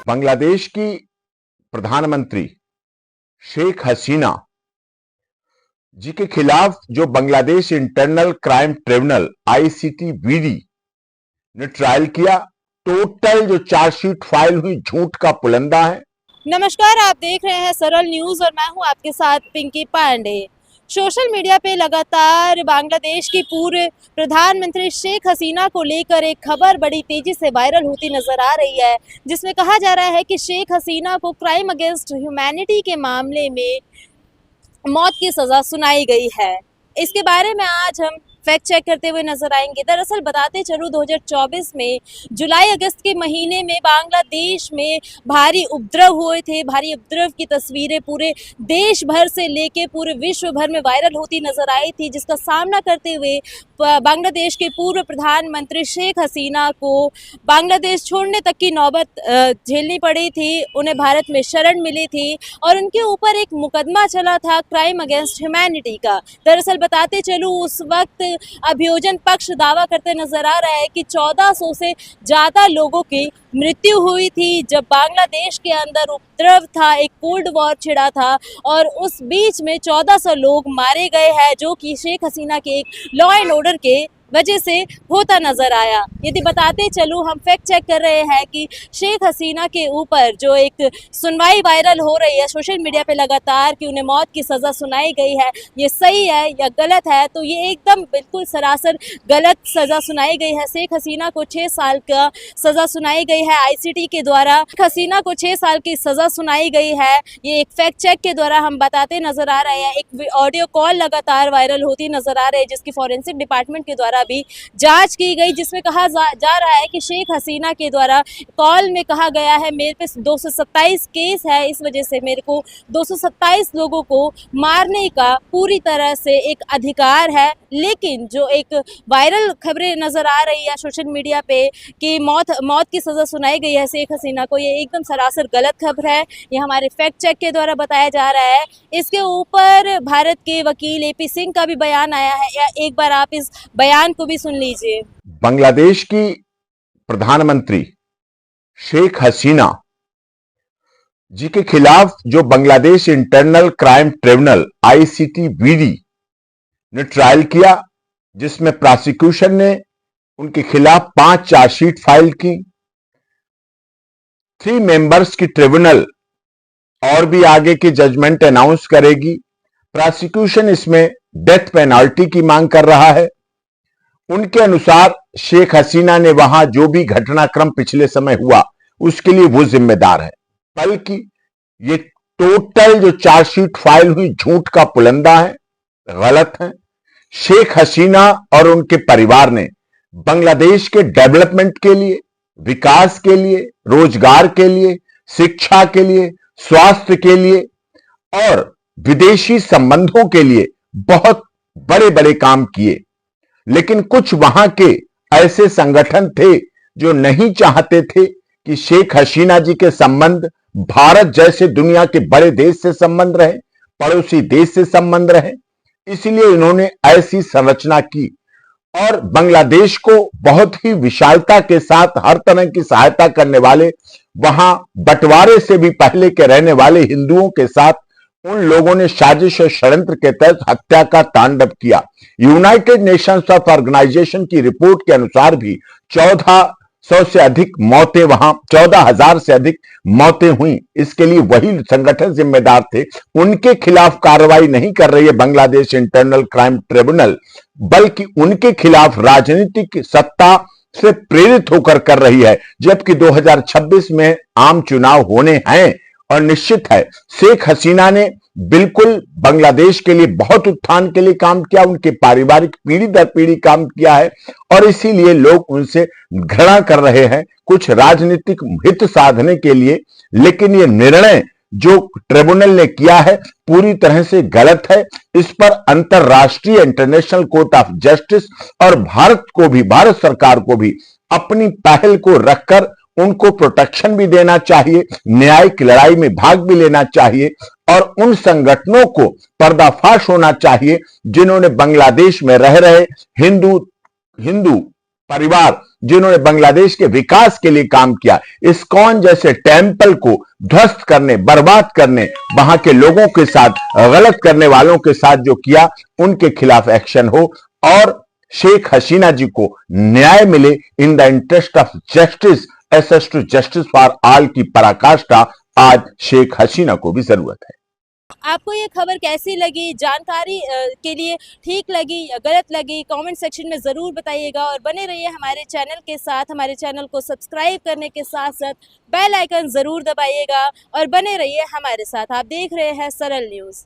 बांग्लादेश की प्रधानमंत्री शेख हसीना जी के खिलाफ जो Bangladesh internal crime tribunal ICTBD ने ट्रायल किया, टोटल जो चार्जशीट फाइल हुई झूठ का पुलंदा है। नमस्कार, आप देख रहे हैं सरल न्यूज और मैं हूं आपके साथ पिंकी पांडे। सोशल मीडिया पे लगातार बांग्लादेश की पूर्व प्रधानमंत्री शेख हसीना को लेकर एक खबर बड़ी तेजी से वायरल होती नजर आ रही है, जिसमें कहा जा रहा है कि शेख हसीना को क्राइम अगेंस्ट ह्यूमैनिटी के मामले में मौत की सजा सुनाई गई है। इसके बारे में आज हम फैक्ट चेक करते हुए नजर आएंगे। दरअसल बताते चलूं 2024 में जुलाई अगस्त के महीने में बांग्लादेश में भारी उपद्रव हुए थे। भारी उपद्रव की तस्वीरें पूरे देश भर से लेके पूरे विश्व भर में वायरल होती नजर आई थी, जिसका सामना करते हुए बांग्लादेश के पूर्व प्रधानमंत्री शेख हसीना को बांग्लादेश छोड़ने तक की नौबत झेलनी पड़ी थी। उन्हें भारत में शरण मिली थी और उनके ऊपर एक मुकदमा चला था क्राइम अगेंस्ट ह्यूमैनिटी का। दरअसल बताते चलूं उस वक्त अभियोजन पक्ष दावा करते नजर आ रहा है कि 1400 से ज्यादा लोगों की मृत्यु हुई थी जब बांग्लादेश के अंदर उपद्रव था, एक कोल्ड वॉर छिड़ा था और उस बीच में 1400 लोग मारे गए हैं, जो कि शेख हसीना के एक लॉ एंड ऑर्डर के वजह से होता नजर आया। यदि बताते चलूं हम फैक्ट चेक कर रहे हैं कि शेख हसीना के ऊपर जो एक सुनवाई वायरल हो रही है सोशल मीडिया पे लगातार कि उन्हें मौत की सज़ा सुनाई गई है, ये सही है या गलत है? तो ये एकदम बिल्कुल सरासर गलत सज़ा सुनाई गई है। शेख हसीना को 6 साल का सज़ा सुनाई गई है ICT के द्वारा। हसीना को 6 साल की सज़ा सुनाई गई है, ये एक फैक्ट चेक के द्वारा हम बताते नजर आ रहे हैं। एक ऑडियो कॉल लगातार वायरल होती नजर आ रही है, जिसकी फॉरेंसिक डिपार्टमेंट के द्वारा भी जांच की गई, जिसमें कहा जा रहा है कि शेख हसीना के द्वारा कॉल में कहा गया है मेरे पे 227 केस है, इस वजह से मेरे को 227 लोगों को मारने का पूरी तरह से एक अधिकार है। लेकिन जो एक वायरल खबरें नजर आ रही है सोशल मीडिया पे कि मौत की सजा सुनाई गई है शेख हसीना को, ये एकदम सरासर गलत खबर है। ये हमारे फैक्ट चेक के द्वारा बताया जा रहा है। इसके ऊपर भारत के वकील AP सिंह का भी बयान आया है, या एक बार आप इस बयान को भी सुन लीजिए। बांग्लादेश की प्रधानमंत्री शेख हसीना जी के खिलाफ जो Bangladesh internal crime tribunal ICTBD ने ट्रायल किया, जिसमें प्रोसिक्यूशन ने उनके खिलाफ 5 चार्जशीट फाइल की। 3 मेंबर्स की ट्रिब्यूनल और भी आगे की जजमेंट अनाउंस करेगी। प्रोसिक्यूशन इसमें डेथ पेनल्टी की मांग कर रहा है। उनके अनुसार शेख हसीना ने वहां जो भी घटनाक्रम पिछले समय हुआ उसके लिए वो जिम्मेदार है, बल्कि ये टोटल जो चार्जशीट फाइल हुई झूठ का पुलंदा है, गलत है। शेख हसीना और उनके परिवार ने बांग्लादेश के डेवलपमेंट के लिए, विकास के लिए, रोजगार के लिए, शिक्षा के लिए, स्वास्थ्य के लिए और विदेशी संबंधों के लिए बहुत बड़े बड़े काम किए। लेकिन कुछ वहां के ऐसे संगठन थे जो नहीं चाहते थे कि शेख हसीना जी के संबंध भारत जैसे दुनिया के बड़े देश से संबंध रहे, पड़ोसी देश से संबंध रहे। इसलिए इन्होंने ऐसी संरचना की और बांग्लादेश को बहुत ही विशालता के साथ हर तरह की सहायता करने वाले, वहां बंटवारे से भी पहले के रहने वाले हिंदुओं के साथ उन लोगों ने साजिश और षड्यंत्र के तहत हत्या का तांडव किया। यूनाइटेड नेशंस ऑफ ऑर्गेनाइजेशन की रिपोर्ट के अनुसार भी 1400 से अधिक मौतें, वहां 14,000 से अधिक मौतें हुई। इसके लिए वही संगठन जिम्मेदार थे। उनके खिलाफ कार्रवाई नहीं कर रही है बांग्लादेश इंटरनल क्राइम ट्रिब्यूनल, बल्कि उनके खिलाफ राजनीतिक सत्ता से प्रेरित होकर कर रही है। जबकि 2026 में आम चुनाव होने हैं और निश्चित है शेख हसीना ने बिल्कुल बांग्लादेश के लिए बहुत उत्थान के लिए काम किया, उनके पारिवारिक पीढ़ी दर पीढ़ी काम किया है और इसीलिए लोग उनसे घृणा कर रहे हैं, कुछ राजनीतिक हित साधने के लिए। लेकिन ये निर्णय जो ट्रिब्यूनल ने किया है पूरी तरह से गलत है। इस पर अंतरराष्ट्रीय इंटरनेशनल कोर्ट ऑफ जस्टिस और भारत सरकार को भी अपनी पहल को रखकर उनको प्रोटेक्शन भी देना चाहिए, न्यायिक लड़ाई में भाग भी लेना चाहिए और उन संगठनों को पर्दाफाश होना चाहिए जिन्होंने बांग्लादेश में रह रहे हिंदू परिवार जिन्होंने बांग्लादेश के विकास के लिए काम किया, इस्कॉन जैसे टेम्पल को ध्वस्त करने, बर्बाद करने, वहां के लोगों के साथ, गलत करने वालों के साथ जो किया, उनके खिलाफ एक्शन हो और शेख हसीना जी को न्याय मिले। In the interest of justice, access to justice for all की पराकाष्ठा आज शेख हसीना को भी जरूरत है। आपको ये खबर कैसी लगी, जानकारी के लिए ठीक लगी या गलत लगी, कमेंट सेक्शन में ज़रूर बताइएगा और बने रहिए हमारे चैनल के साथ। हमारे चैनल को सब्सक्राइब करने के साथ साथ बेल आइकन ज़रूर दबाइएगा और बने रहिए हमारे साथ। आप देख रहे हैं सरल न्यूज़।